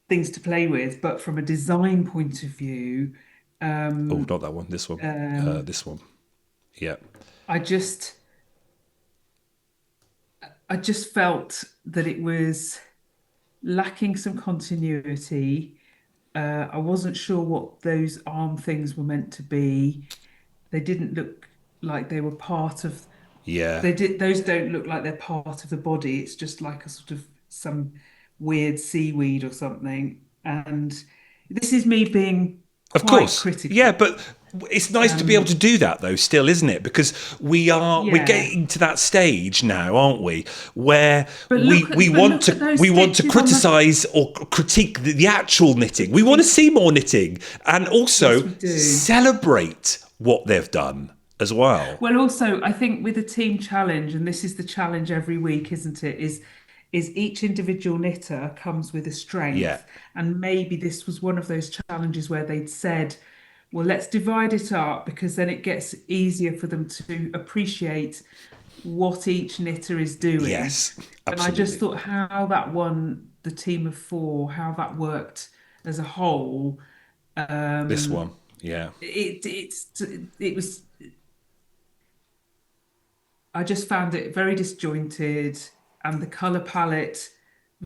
things to play with, but from a design point of view, Oh, not that one. This one. um, This one. Yeah. I just I just felt that it was lacking some continuity. I wasn't sure what those arm things were meant to be. They didn't look like they were part of Yeah. those don't look like they're part of the body. It's just like a sort of some weird seaweed or something. And this is me being Of quite course. Yeah, critical. but it's nice to be able to Um, do that though, still, isn't it? Because we're yeah. getting to that stage now, aren't we? Where But look at those we want to stitches on the criticize or critique the actual knitting. We want to see more knitting, and yes, also we do. celebrate what they've done as well. Well, also, I think with a team challenge, and this is the challenge every week, isn't it? Is each individual knitter comes with a Yeah. strength, and maybe this was one of those challenges where they'd said, well, let's divide it up because then it gets easier for them to appreciate what each knitter is doing. Yes. And I just Absolutely. thought how that one, the team of four, how that worked as a whole. This Um, one. Yeah. it was I just found it very disjointed, and the color palette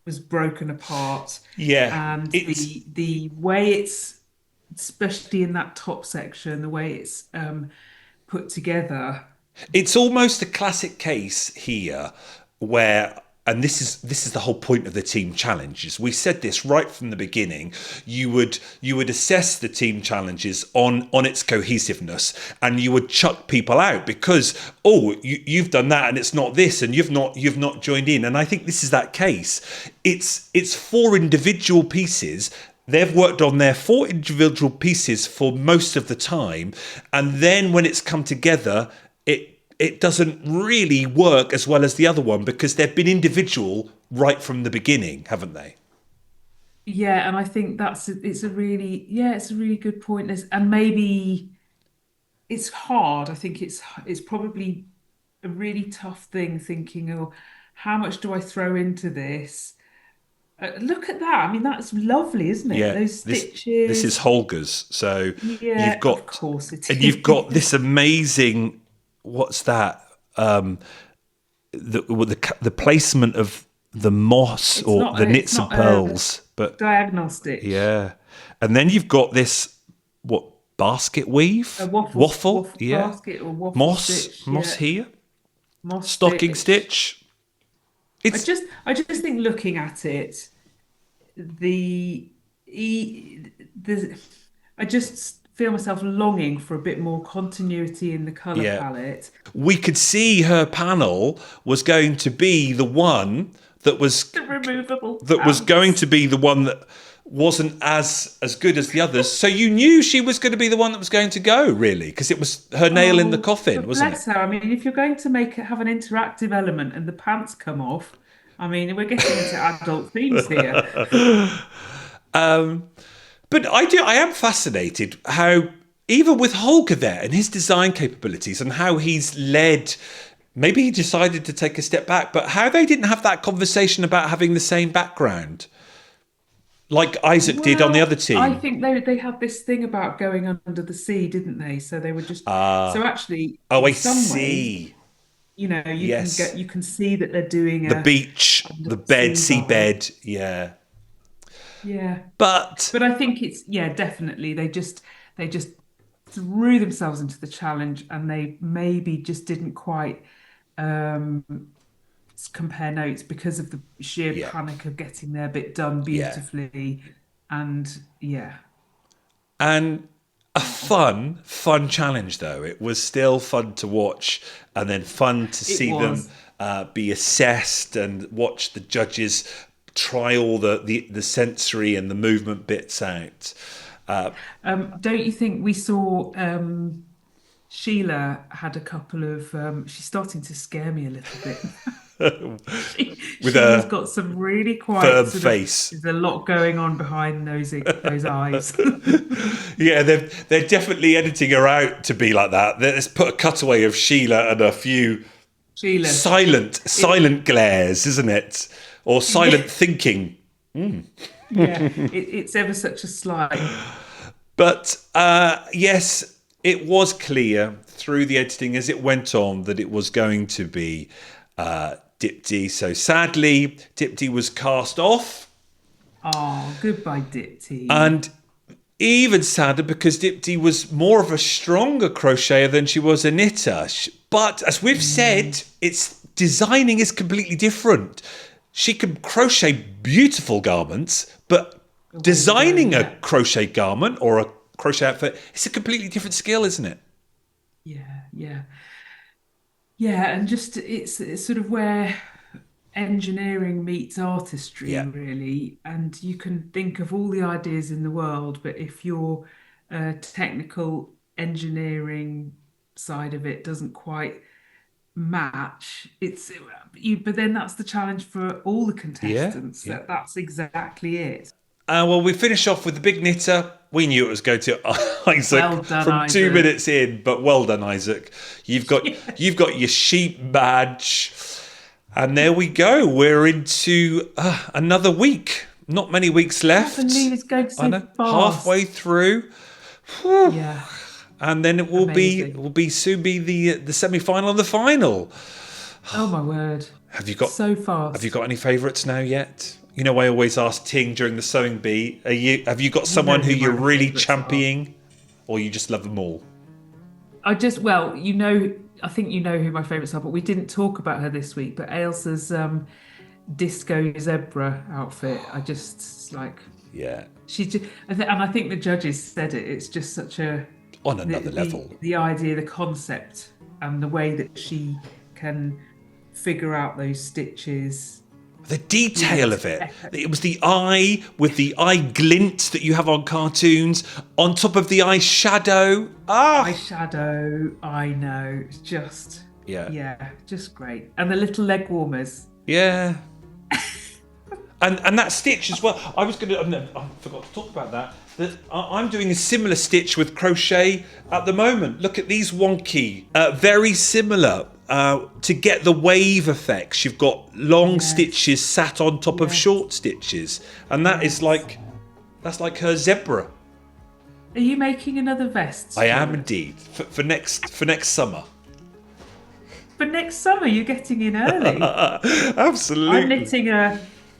was broken apart, Yeah, and it's the way it's, especially in that top section, the way it's put together. It's almost a classic case here where, and this is the whole point of the team challenges. We said this right from the beginning. You would assess the team challenges on its cohesiveness, and you would chuck people out because, oh, you've done that and it's not this, and you've not joined in. And I think this is that case. It's four individual pieces. They've worked on their four individual pieces for most of the time, and then when it's come together, it doesn't really work as well as the other one because they've been individual right from the beginning, haven't they? Yeah, and I think it's a really good point. And maybe it's hard. I think it's probably a really tough thing thinking, oh, how much do I throw into this? Look at that. I mean, that's lovely, isn't it? Yeah, Those this is stitches. Holger's. So you've Yeah, of got course it and you've got is. this amazing. What's that? The placement of the moss or the It's knits and not a pearls, but diagonal stitch. yeah, and then you've got this what basket A weave waffle, waffle yeah, basket or waffle moss stitch. moss Yeah, here, moss stocking stitch. stitch. It's I just think looking at it, the the I just feel myself longing for a bit more continuity in the color yeah. palette. We could see her panel was going to be the one that was The removable that was going pants. to be the one that wasn't as good as the others. So you knew she was going to be the one that was going to go, really, because it was her nail in the Oh, coffin, but wasn't it? bless her. I mean, if you're going to have an interactive element and the pants come off, I mean, we're getting into adult themes here. But I am fascinated how even with Holger there and his design capabilities and how he's led. Maybe he decided to take a step back, but how they didn't have that conversation about having the same background, like Isaac did on the other Well, I team. think they had this thing about going under the sea, didn't they? So they were just so actually, Oh, in I some ways, see. Yes. you can see that they're doing The a beach, under the the bed, sea vibe. seabed. Yeah. Yeah. But But I think it's, yeah, definitely. They just threw themselves into the challenge, and they maybe just didn't quite um compare notes because of the sheer yeah, panic of getting their bit done yeah. beautifully. And yeah, And a fun challenge, though. It was still fun to watch and then fun to it see them was. be assessed and watch the judges try all the sensory and the movement bits out. Don't you think we saw Sheila had a couple of she's starting to scare me a little bit. With Sheila's a got some really quite firm sort of, face. there's a lot going on behind those eyes. Yeah, they're definitely editing her out to be like that. Let's put a cutaway of Sheila and a few Sheila, it silent glares, isn't it? Or yeah, silent thinking. yeah, it's ever such a slight. But yes, it was clear through the editing as it went on that it was going to be Dipti. So sadly, Dipti was cast off. Oh, goodbye, Dipty. And even sadder because Dipti was more of a stronger crocheter than she was a knitter. But as we've said, it's designing is completely different. She can crochet beautiful garments, but Away you go, designing a yeah. crochet garment or a crochet outfit, it's a completely different skill, isn't it? Yeah, yeah. Yeah, and just it's sort of where engineering meets artistry, Yeah. really. And you can think of all the ideas in the world, but if your technical engineering side of it doesn't quite match, it's you. But then that's the challenge for all the Yeah. contestants. Yeah. That's exactly it. Well, we finish off with the big knitter. We knew it was going to Isaac Well done, from two Isaac. minutes in, but well done, Isaac. You've got Yeah. you've got your sheep badge, and there we go. We're into another week. Not many weeks Can't left. believe it's going I so know, halfway fast. through. Whew. Yeah. and then it will soon be the semi-final and the final. Oh my word! Have you got so fast? Have you got any favourites now yet? You know, I always ask Ting during the sewing bee. Have you got someone who you're really championing, or you just love them all? I think you know who my favourites are, but we didn't talk about her this week. But Ailsa's disco zebra outfit, I just like. Yeah. And I think the judges said it. It's just such on another level. The idea, the concept, and the way that she can figure out those stitches. The detail of it. It was the eye with the eye glint that you have on cartoons on top of the eyeshadow. Eyeshadow, I know. It's just just great. And the little leg warmers. Yeah. and that stitch as well. I forgot to talk about that. That I'm doing a similar stitch with crochet at the moment. Look at these wonky, very similar. To get the wave effects, you've got long stitches sat on top of short stitches, and that's like her zebra. Are you making another vest? I am indeed for next summer. For next summer, you're getting in early. Absolutely.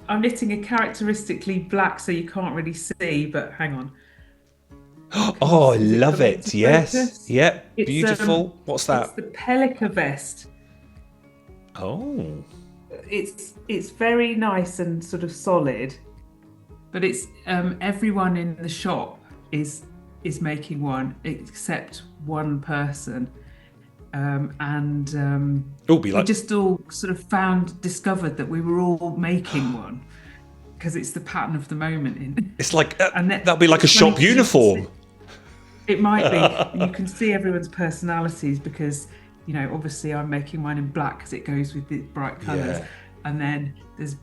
I'm knitting a characteristically black, so you can't really see. But hang on. Oh, I love it. Yes. Yep. It's, beautiful. What's that? It's the Pelica vest. Oh. It's very nice and sort of solid. But it's everyone in the shop is making one except one person. We just all sort of discovered that we were all making one because it's the pattern of the moment. It's like that'll be like a shop uniform. It might be. You can see everyone's personalities because, you know, obviously I'm making mine in black because it goes with the bright colours. Yeah. And then there's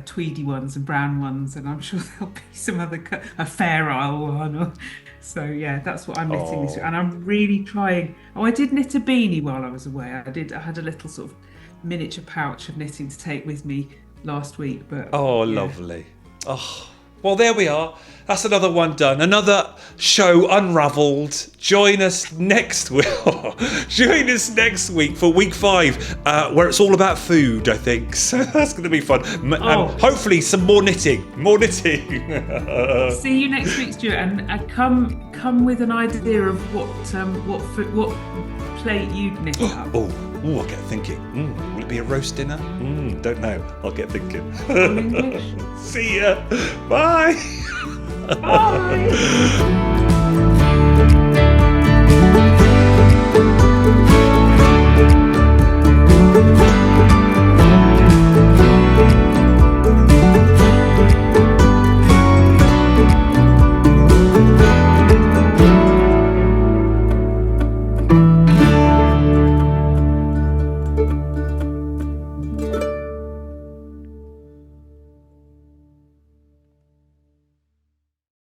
tweedy ones and brown ones, and I'm sure there'll be some other a Fair Isle one. So yeah, that's what I'm knitting this week. And I'm really trying. I did knit a beanie while I was away. I had a little sort of miniature pouch of knitting to take with me last week. But lovely. Oh. Well, there we are. That's another one done. Another show unravelled. Join us next week. Join us next week for week 5, where it's all about food, I think. So that's going to be fun. And hopefully some more knitting. More knitting. See you next week, Stuart. And come with an idea of what plate you'd knit up. I'll get thinking. Will it be a roast dinner? Don't know. I'll get thinking. English. See ya. Bye. Bye.